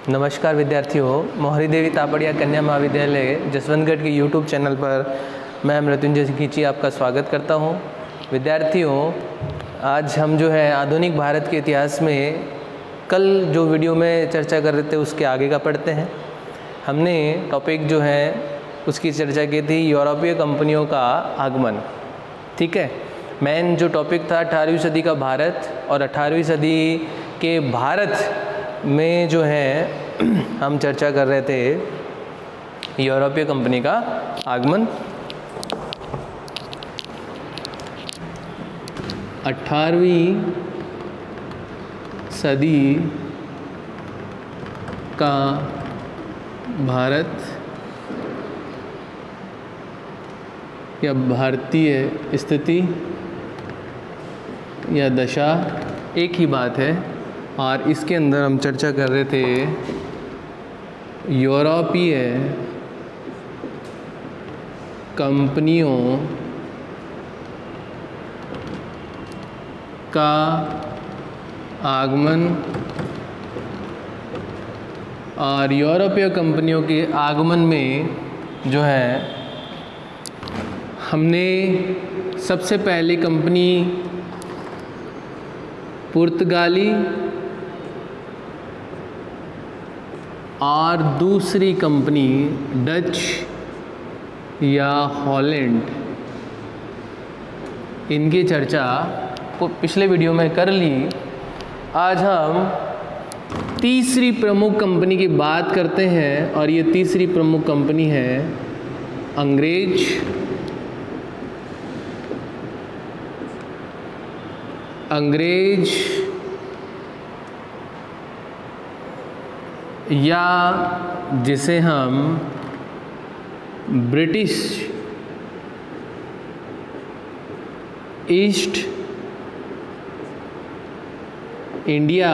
नमस्कार विद्यार्थियों, मोहरी देवी तापड़िया कन्या महाविद्यालय जसवंतगढ़ के YouTube चैनल पर मैं मृत्युंजय खींची आपका स्वागत करता हूं। विद्यार्थियों, आज हम जो है आधुनिक भारत के इतिहास में कल जो वीडियो में चर्चा कर रहे थे उसके आगे का पढ़ते हैं। हमने टॉपिक जो है उसकी चर्चा की थी यूरोपीय कंपनियों का आगमन। ठीक है, मेन जो टॉपिक था 18वीं सदी का भारत और 18वीं सदी के भारत में जो है हम चर्चा कर रहे थे यूरोपीय कंपनी का आगमन। 18वीं सदी का भारत या भारतीय स्थिति या दशा एक ही बात है, और इसके अंदर हम चर्चा कर रहे थे यूरोपीय कंपनियों का आगमन। और यूरोपीय कंपनियों के आगमन में जो है हमने सबसे पहली कंपनी पुर्तगाली और दूसरी कंपनी डच या हॉलैंड, इनकी चर्चा पिछले वीडियो में कर ली। आज हम तीसरी प्रमुख कंपनी की बात करते हैं, और ये तीसरी प्रमुख कंपनी है अंग्रेज या जिसे हम ब्रिटिश ईस्ट इंडिया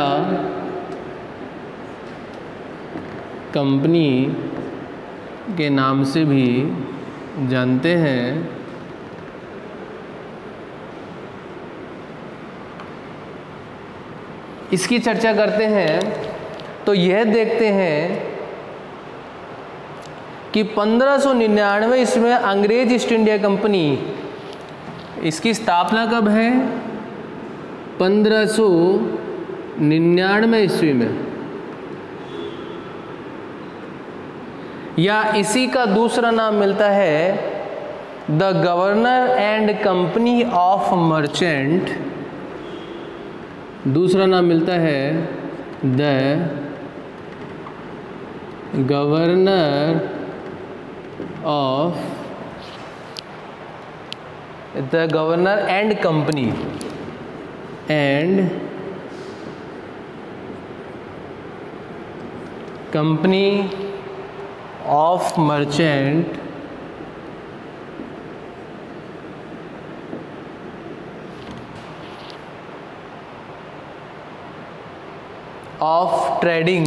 कंपनी के नाम से भी जानते हैं। इसकी चर्चा करते हैं तो यह देखते हैं कि 1599 इसमें अंग्रेज ईस्ट इंडिया कंपनी, इसकी स्थापना कब है? 1599 ईस्वी में, या इसी का दूसरा नाम मिलता है the governor and company of merchant. दूसरा नाम मिलता है the governor and company of merchant of trading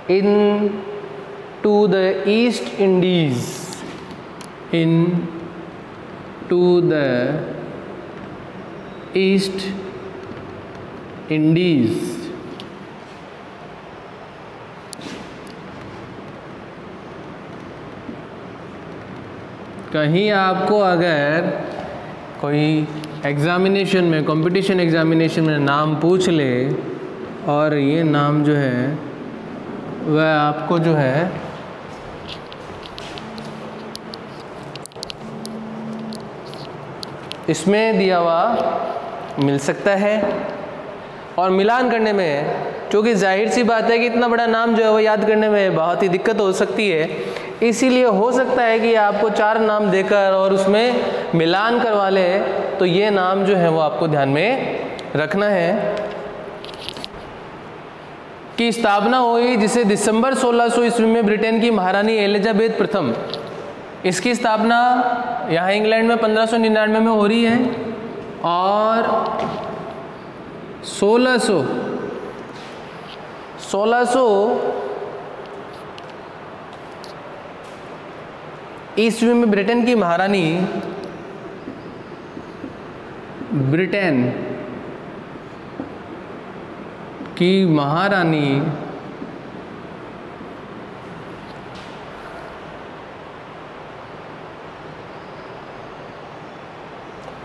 in to the East Indies, कहीं आपको अगर कोई एग्ज़ामिनेशन में, कंपटीशन एग्ज़ामिनेशन में नाम पूछ ले और ये नाम जो है वह आपको जो है इसमें दिया हुआ मिल सकता है, और मिलान करने में, क्योंकि जाहिर सी बात है कि इतना बड़ा नाम जो है वो याद करने में बहुत ही दिक्कत हो सकती है, इसीलिए हो सकता है कि आपको 4 नाम देकर और उसमें मिलान करवा ले, तो ये नाम जो है वो आपको ध्यान में रखना है की स्थापना हुई जिसे दिसंबर 1600 ईस्वी में ब्रिटेन की महारानी एलिजाबेथ प्रथम, इसकी स्थापना यहाँ इंग्लैंड में 1599 में हो रही है, और 1600 1600 ईस्वी में ब्रिटेन की महारानी, ब्रिटेन की महारानी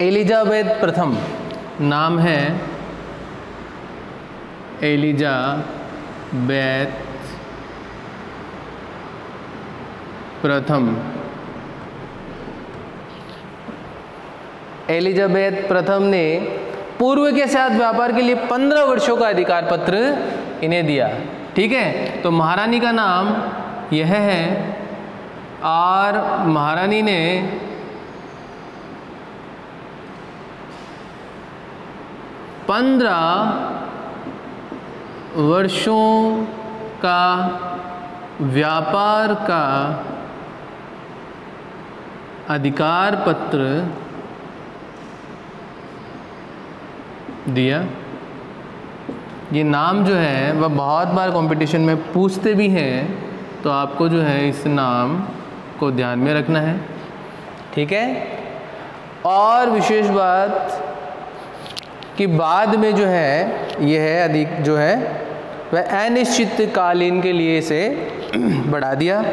एलिजाबेथ प्रथम, नाम है एलिजाबेथ प्रथम। एलिजाबेथ प्रथम ने पूर्व के साथ व्यापार के लिए 15 वर्षों का अधिकार पत्र इन्हें दिया। ठीक है, तो महारानी का नाम यह है और महारानी ने 15 वर्षों का व्यापार का अधिकार पत्र दिया। ये नाम जो है वह बहुत बार कंपटीशन में पूछते भी हैं, तो आपको जो है इस नाम को ध्यान में रखना है। ठीक है, और विशेष बात कि बाद में जो है यह अधिक जो है वह अनिश्चितकालीन के लिए इसे बढ़ा दिया।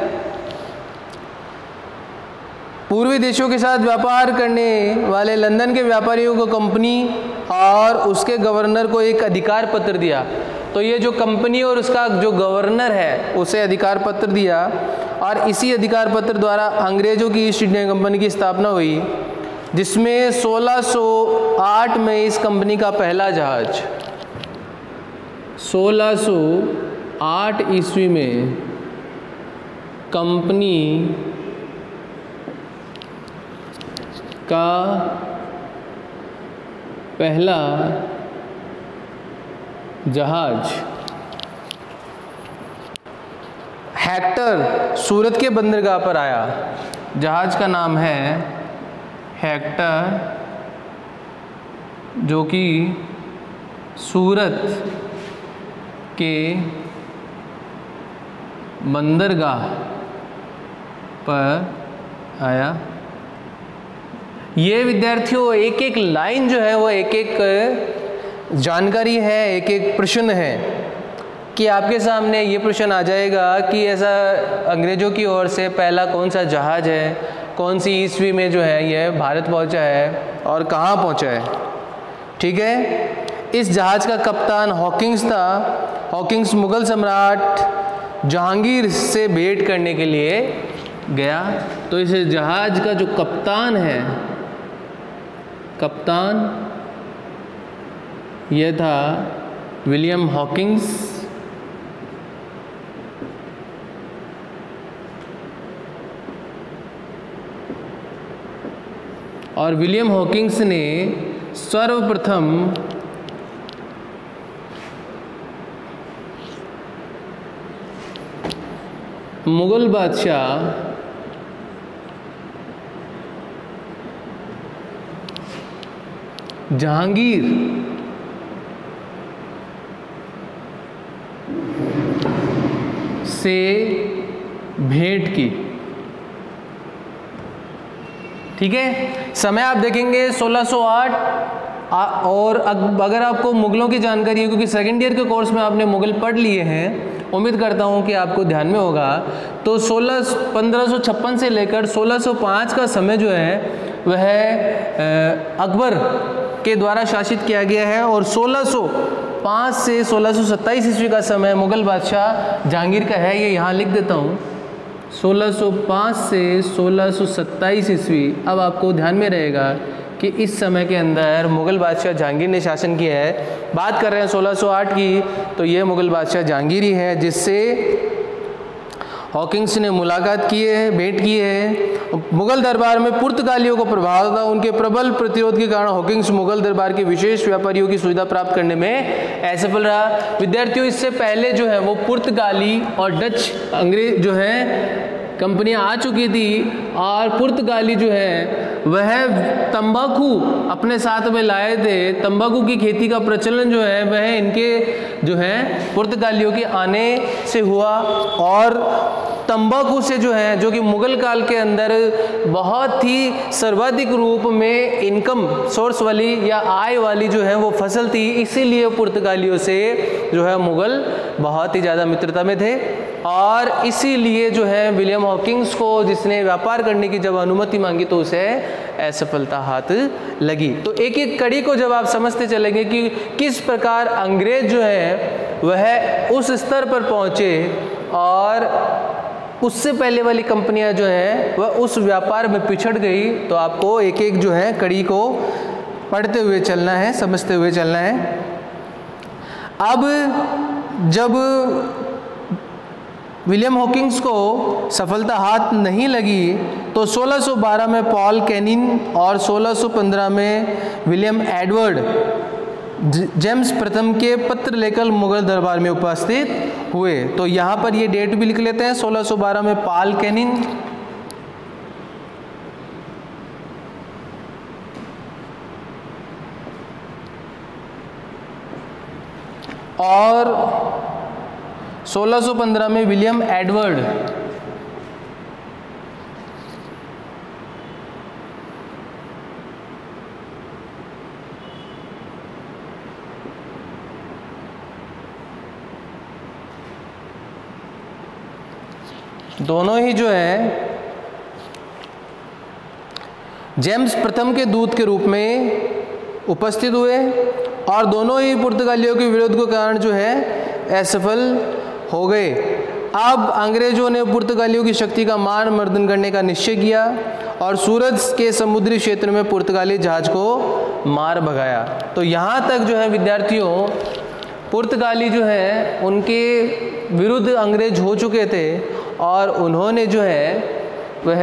पूर्वी देशों के साथ व्यापार करने वाले लंदन के व्यापारियों को कंपनी और उसके गवर्नर को एक अधिकार पत्र दिया। तो ये जो कंपनी और उसका जो गवर्नर है उसे अधिकार पत्र दिया, और इसी अधिकार पत्र द्वारा अंग्रेजों की ईस्ट इंडिया कंपनी की स्थापना हुई, जिसमें 1608 में इस कंपनी का पहला जहाज, 1608 ईस्वी में कंपनी का पहला जहाज हेक्टर सूरत के बंदरगाह पर आया। जहाज का नाम है हेक्टर, जो कि सूरत के बंदरगाह पर आया। ये विद्यार्थियों एक एक लाइन जो है वो एक एक जानकारी है, एक एक प्रश्न है कि आपके सामने ये प्रश्न आ जाएगा कि ऐसा अंग्रेज़ों की ओर से पहला कौन सा जहाज है, कौन सी ईस्वी में जो है यह भारत पहुंचा है और कहाँ पहुंचा है। ठीक है, इस जहाज़ का कप्तान हॉकिंस था। हॉकिंस मुग़ल सम्राट जहांगीर से भेंट करने के लिए गया। तो इस जहाज़ का जो कप्तान है, कप्तान यह था विलियम हॉकिंस। और विलियम हॉकिंस ने सर्वप्रथम मुगल बादशाह जहांगीर से भेंट की। ठीक है, समय आप देखेंगे 1608। और अगर आपको मुगलों की जानकारी है, क्योंकि सेकेंड ईयर के कोर्स में आपने मुगल पढ़ लिए हैं, उम्मीद करता हूं कि आपको ध्यान में होगा, तो 1556 से लेकर 1605 का समय जो है वह अकबर के द्वारा शासित किया गया है, और 1605 से 1627 ईस्वी का समय मुगल बादशाह जहांगीर का है। ये यहाँ लिख देता हूँ, 1605 से 1627 ईस्वी। अब आपको ध्यान में रहेगा कि इस समय के अंदर मुगल बादशाह जहांगीर ने शासन किया है। बात कर रहे हैं 1608 की, तो ये मुगल बादशाह जहांगीर ही है जिससे हॉकिंस ने मुलाकात की है, भेंट की है। मुगल दरबार में पुर्तगालियों को प्रभाव था। उनके प्रबल प्रतिरोध के कारण हॉकिंस मुगल दरबार के विशेष व्यापारियों की सुविधा प्राप्त करने में असफल रहा। विद्यार्थियों, इससे पहले जो है वो पुर्तगाली और डच अंग्रेज जो है कंपनियां आ चुकी थी, और पुर्तगाली जो है वह तंबाकू अपने साथ में लाए थे। तंबाकू की खेती का प्रचलन जो है वह इनके जो है पुर्तगालियों के आने से हुआ, और तंबाकू से जो है, जो कि मुगल काल के अंदर बहुत ही सर्वाधिक रूप में इनकम सोर्स वाली या आय वाली जो है वो फसल थी, इसीलिए पुर्तगालियों से जो है मुगल बहुत ही ज़्यादा मित्रता में थे। और इसीलिए जो है विलियम हॉकिंस को, जिसने व्यापार करने की जब अनुमति मांगी तो उसे असफलता हाथ लगी। तो एक एक कड़ी को जब आप समझते चलेंगे कि किस प्रकार अंग्रेज जो है वह उस स्तर पर पहुँचे और उससे पहले वाली कंपनियां जो हैं वह उस व्यापार में पिछड़ गई, तो आपको एक एक जो है कड़ी को पढ़ते हुए चलना है, समझते हुए चलना है। अब जब विलियम हॉकिंस को सफलता हाथ नहीं लगी तो 1612 में पॉल कैनिन और 1615 में विलियम एडवर्ड जेम्स प्रथम के पत्र लेकर मुगल दरबार में उपस्थित हुए। तो यहाँ पर ये डेट भी लिख लेते हैं, 1612 में पॉल कैनिन और 1615 में विलियम एडवर्ड। दोनों ही जो है जेम्स प्रथम के दूत के रूप में उपस्थित हुए और दोनों ही पुर्तगालियों के विरोध के कारण जो है असफल हो गए। अब अंग्रेजों ने पुर्तगालियों की शक्ति का मान मर्दन करने का निश्चय किया और सूरत के समुद्री क्षेत्र में पुर्तगाली जहाज को मार भगाया। तो यहाँ तक जो है विद्यार्थियों, पुर्तगाली जो है उनके विरुद्ध अंग्रेज हो चुके थे और उन्होंने जो है वह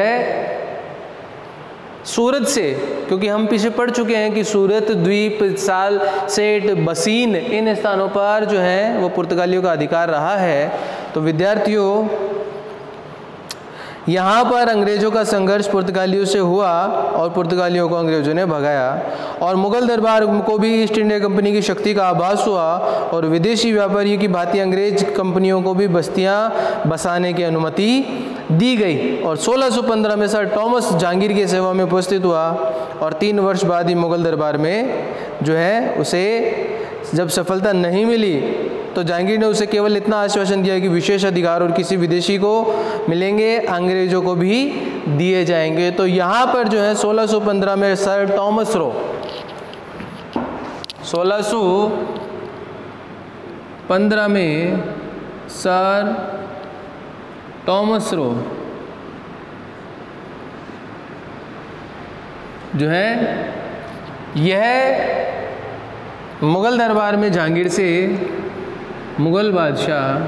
सूरत से, क्योंकि हम पीछे पढ़ चुके हैं कि सूरत द्वीप, साल, सेट, बसीन, इन स्थानों पर जो है वो पुर्तगालियों का अधिकार रहा है। तो विद्यार्थियों, यहाँ पर अंग्रेज़ों का संघर्ष पुर्तगालियों से हुआ और पुर्तगालियों को अंग्रेज़ों ने भगाया और मुगल दरबार को भी ईस्ट इंडिया कंपनी की शक्ति का आभास हुआ और विदेशी व्यापारियों की भांति अंग्रेज कंपनियों को भी बस्तियाँ बसाने की अनुमति दी गई। और 1615 में सर टॉमस जहांगीर की सेवा में उपस्थित हुआ और 3 वर्ष बाद ही मुगल दरबार में जो है उसे जब सफलता नहीं मिली तो जहांगीर ने उसे केवल इतना आश्वासन दिया कि विशेष अधिकार और किसी विदेशी को मिलेंगे, अंग्रेजों को भी दिए जाएंगे। तो यहाँ पर जो है 1615 में सर टॉमस रो, 1615 में सर टॉमस रो जो है यह मुगल दरबार में जहांगीर से मुगल बादशाह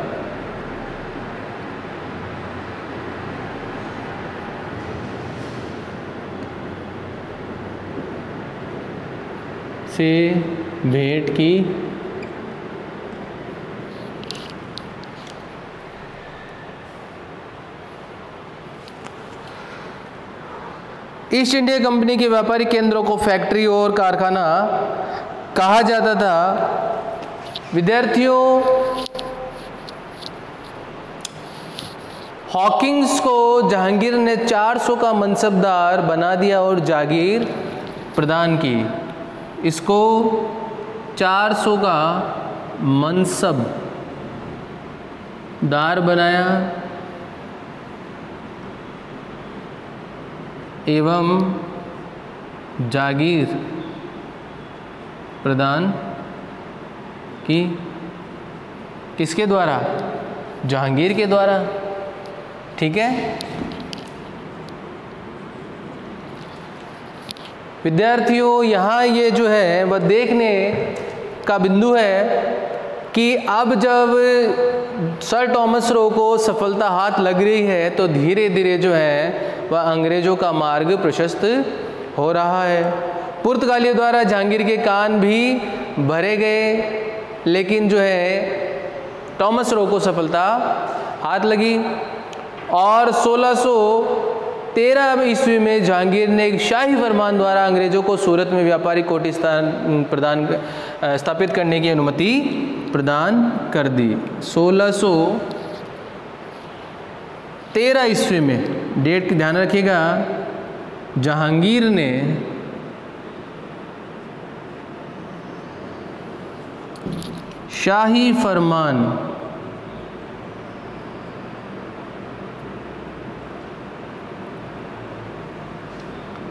से भेंट की ईस्ट इंडिया कंपनी के व्यापारिक केंद्रों को फैक्ट्री और कारखाना कहा जाता था। विद्यार्थियों, हॉकिंस को जहांगीर ने 400 का मनसबदार बना दिया और जागीर प्रदान की। इसको 400 का मनसबदार बनाया एवं जागीर प्रदान की। किसके द्वारा? जहांगीर के द्वारा। ठीक है विद्यार्थियों, यहाँ ये जो है वह देखने का बिंदु है कि अब जब सर टॉमस रो को सफलता हाथ लग रही है तो धीरे धीरे जो है वह अंग्रेजों का मार्ग प्रशस्त हो रहा है। पुर्तगालियों द्वारा जहांगीर के कान भी भरे गए, लेकिन जो है टॉमस रो को सफलता हाथ लगी और 1613 ईस्वी में जहांगीर ने एक शाही फरमान द्वारा अंग्रेजों को सूरत में व्यापारिक कोठी स्थापित करने की अनुमति प्रदान कर दी। 1613 13 ईस्वी में, डेट की ध्यान रखिएगा, जहांगीर ने शाही फरमान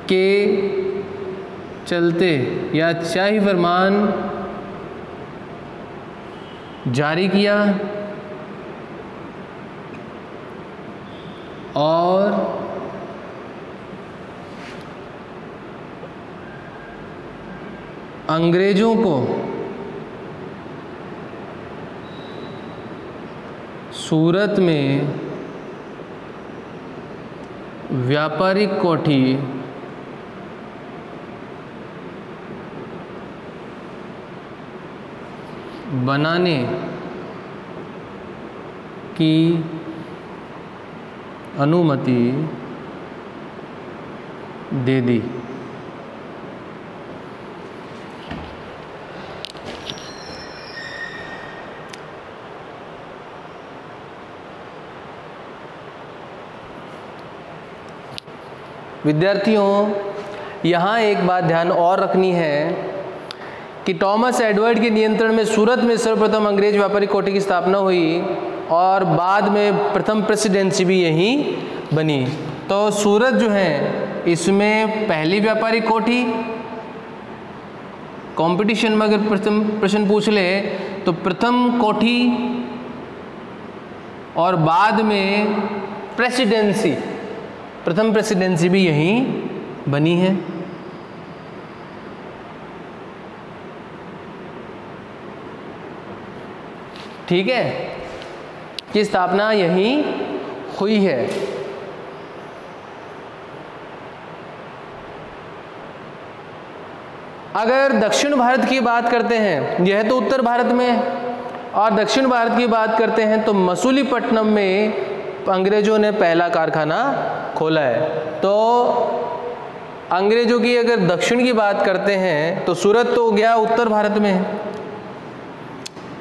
के चलते या शाही फरमान जारी किया और अंग्रेजों को सूरत में व्यापारिक कोठी बनाने की अनुमति दे दी। विद्यार्थियों, यहाँ एक बात ध्यान और रखनी है कि टॉमस एडवर्ड के नियंत्रण में सूरत में सर्वप्रथम अंग्रेज व्यापारिक कोठी की स्थापना हुई और बाद में प्रथम प्रेसिडेंसी भी यहीं बनी। तो सूरत जो है इसमें पहली व्यापारिक कोठी, कंपटीशन में अगर प्रश्न पूछ ले तो प्रथम कोठी और बाद में प्रेसिडेंसी, प्रथम प्रेसिडेंसी भी यहीं बनी है। ठीक है, की स्थापना यहीं हुई है। अगर दक्षिण भारत की बात करते हैं, यह तो उत्तर भारत में, और दक्षिण भारत की बात करते हैं तो मसूलीपट्टनम में अंग्रेजों ने पहला कारखाना खोला है। तो अंग्रेजों की अगर दक्षिण की बात करते हैं तो सूरत तो गया उत्तर भारत में,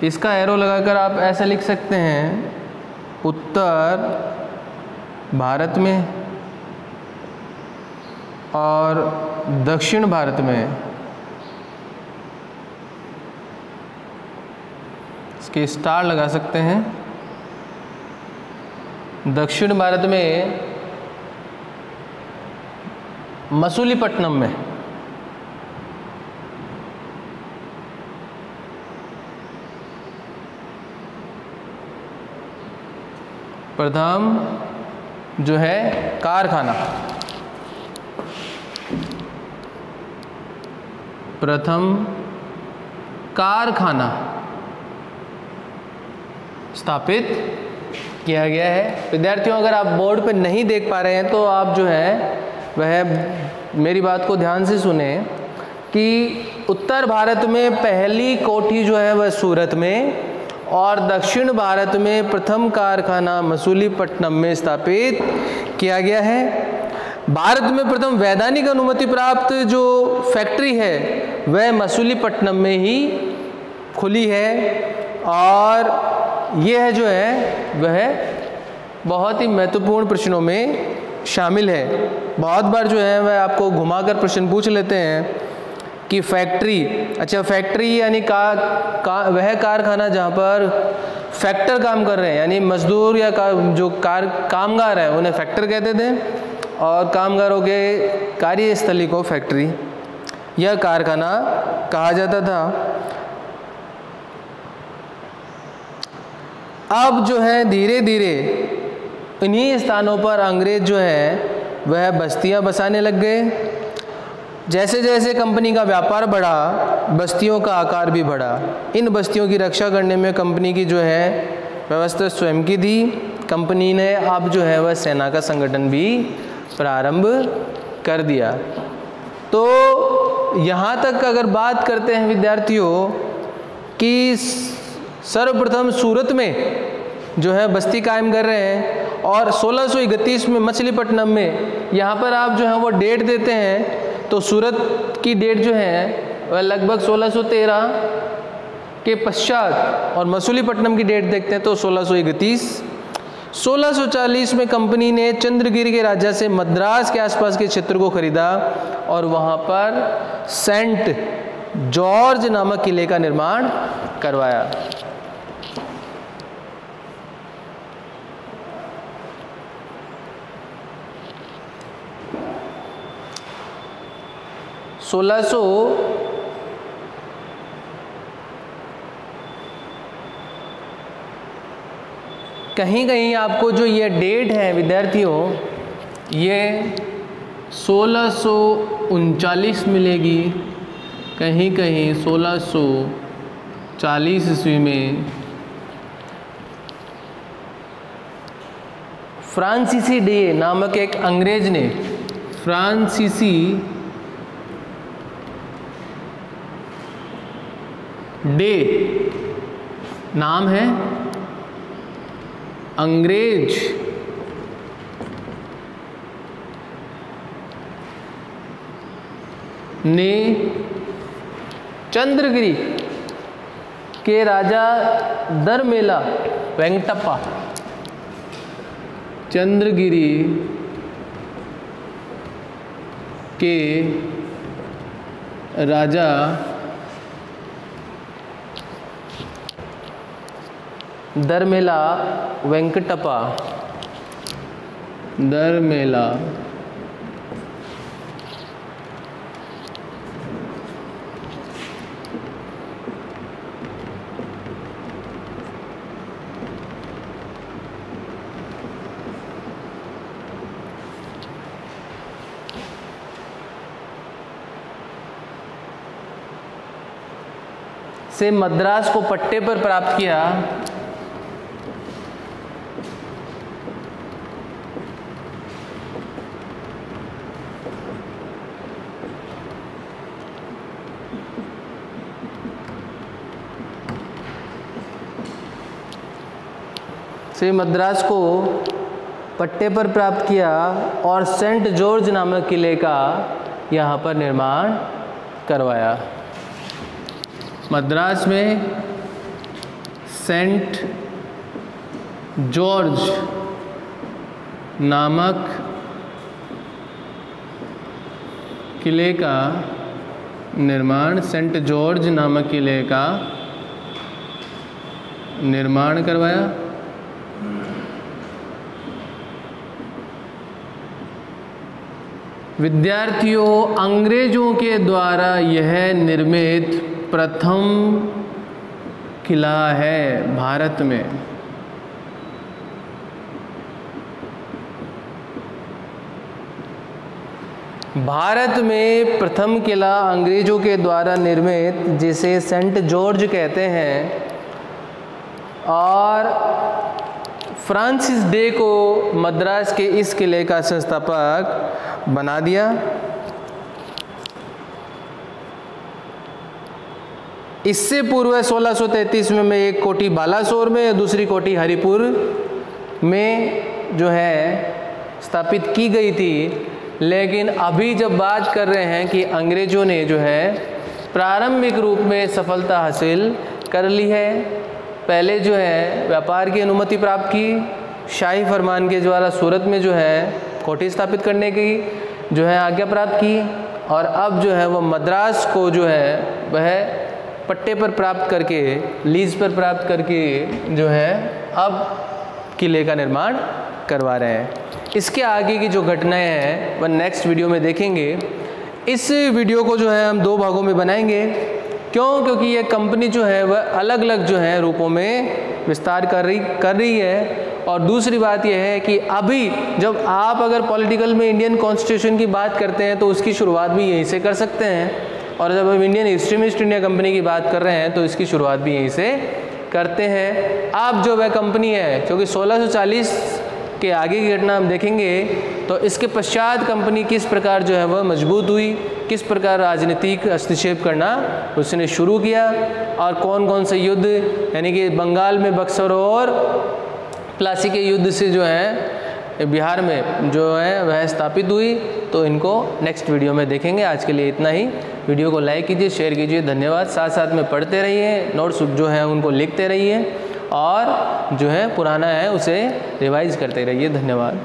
इसका एरो लगाकर आप ऐसा लिख सकते हैं उत्तर भारत में और दक्षिण भारत में। इसके स्टार लगा सकते हैं। दक्षिण भारत में मसूलीपट्टनम में प्रथम जो है कारखाना, प्रथम कारखाना स्थापित किया गया है। विद्यार्थियों, अगर आप बोर्ड पे नहीं देख पा रहे हैं तो आप जो है वह मेरी बात को ध्यान से सुने कि उत्तर भारत में पहली कोठी जो है वह सूरत में और दक्षिण भारत में प्रथम कारखाना मसूलीपट्टनम में स्थापित किया गया है। भारत में प्रथम वैधानिक अनुमति प्राप्त जो फैक्ट्री है वह मसूलीपट्टनम में ही खुली है और यह जो है वह बहुत ही महत्वपूर्ण प्रश्नों में शामिल है। बहुत बार जो है वह आपको घुमाकर प्रश्न पूछ लेते हैं कि फैक्ट्री, अच्छा फैक्ट्री यानी वह कारखाना जहाँ पर फैक्टर काम कर रहे हैं, यानी मजदूर या जो कामगार है उन्हें फैक्टर कहते थे और कामगारों के कार्यस्थली को फैक्ट्री या कारखाना कहा जाता था। अब जो है धीरे धीरे इन्हीं स्थानों पर अंग्रेज जो है वह बस्तियां बसाने लग गए। जैसे जैसे कंपनी का व्यापार बढ़ा, बस्तियों का आकार भी बढ़ा। इन बस्तियों की रक्षा करने में कंपनी की जो है व्यवस्था स्वयं की थी। कंपनी ने अब जो है वह सेना का संगठन भी प्रारंभ कर दिया। तो यहाँ तक अगर बात करते हैं विद्यार्थियों कि सर्वप्रथम सूरत में जो है बस्ती कायम कर रहे हैं और 1631 में मछलीपट्टनम में, यहाँ पर आप जो है वो डेट देते हैं तो सूरत की डेट जो है वह लगभग 1613 के पश्चात और मसूलीपट्टनम की डेट देखते हैं तो 1631 1640 में कंपनी ने चंद्रगिरी के राजा से मद्रास के आसपास के क्षेत्र को खरीदा और वहाँ पर सेंट जॉर्ज नामक किले का निर्माण करवाया। कहीं कहीं आपको जो ये डेट है विद्यार्थियों, ये 1639 मिलेगी, कहीं कहीं 1640 ईस्वी में फ्रांसीसी डे नामक एक अंग्रेज ने, फ्रांसीसी डे नाम है, अंग्रेज ने चंद्रगिरी के राजा दरमेला वेंकटप्पा, चंद्रगिरी के राजा दरमेला वेंकटप्पा, दरमेला से मद्रास को पट्टे पर प्राप्त किया। से मद्रास को पट्टे पर प्राप्त किया और सेंट जॉर्ज नामक किले का यहाँ पर निर्माण करवाया। मद्रास में सेंट जॉर्ज नामक किले का निर्माण, सेंट जॉर्ज नामक किले का निर्माण करवाया। विद्यार्थियों, अंग्रेजों के द्वारा यह निर्मित प्रथम किला है भारत में। भारत में प्रथम किला अंग्रेजों के द्वारा निर्मित, जिसे सेंट जॉर्ज कहते हैं, और फ्रांसिस डे को मद्रास के इस किले का संस्थापक बना दिया। इससे पूर्व 1633 में एक कोठी बालासोर में, दूसरी कोठी हरिपुर में जो है स्थापित की गई थी। लेकिन अभी जब बात कर रहे हैं कि अंग्रेजों ने जो है प्रारंभिक रूप में सफलता हासिल कर ली है। पहले जो है व्यापार की अनुमति प्राप्त की, शाही फरमान के द्वारा सूरत में जो है कोठी स्थापित करने की जो है आज्ञा प्राप्त की, और अब जो है वह मद्रास को जो है वह पट्टे पर प्राप्त करके, लीज पर प्राप्त करके जो है अब किले का निर्माण करवा रहे हैं। इसके आगे की जो घटनाएं हैं वह नेक्स्ट वीडियो में देखेंगे। इस वीडियो को जो है हम दो भागों में बनाएंगे। क्यों? क्योंकि ये कंपनी जो है वह अलग अलग जो है रूपों में विस्तार कर रही है। और दूसरी बात यह है कि अभी जब आप अगर पॉलिटिकल में इंडियन कॉन्स्टिट्यूशन की बात करते हैं तो उसकी शुरुआत भी यहीं से कर सकते हैं, और जब हम इंडियन हिस्ट्री में ईस्ट इंडिया कंपनी की बात कर रहे हैं तो इसकी शुरुआत भी यहीं से करते हैं। अब जो वह कंपनी है, क्योंकि 1640 के आगे की घटना हम देखेंगे तो इसके पश्चात कंपनी किस प्रकार जो है वह मजबूत हुई, किस प्रकार राजनीतिक हस्तक्षेप करना उसने शुरू किया, और कौन कौन से युद्ध, यानी कि बंगाल में बक्सर और प्लासी के युद्ध से जो है बिहार में जो है वह स्थापित हुई। तो इनको नेक्स्ट वीडियो में देखेंगे। आज के लिए इतना ही। वीडियो को लाइक कीजिए, शेयर कीजिए। धन्यवाद। साथ साथ में पढ़ते रहिए, नोट्स जो है उनको लिखते रहिए, और जो है पुराना है उसे रिवाइज करते रहिए। धन्यवाद।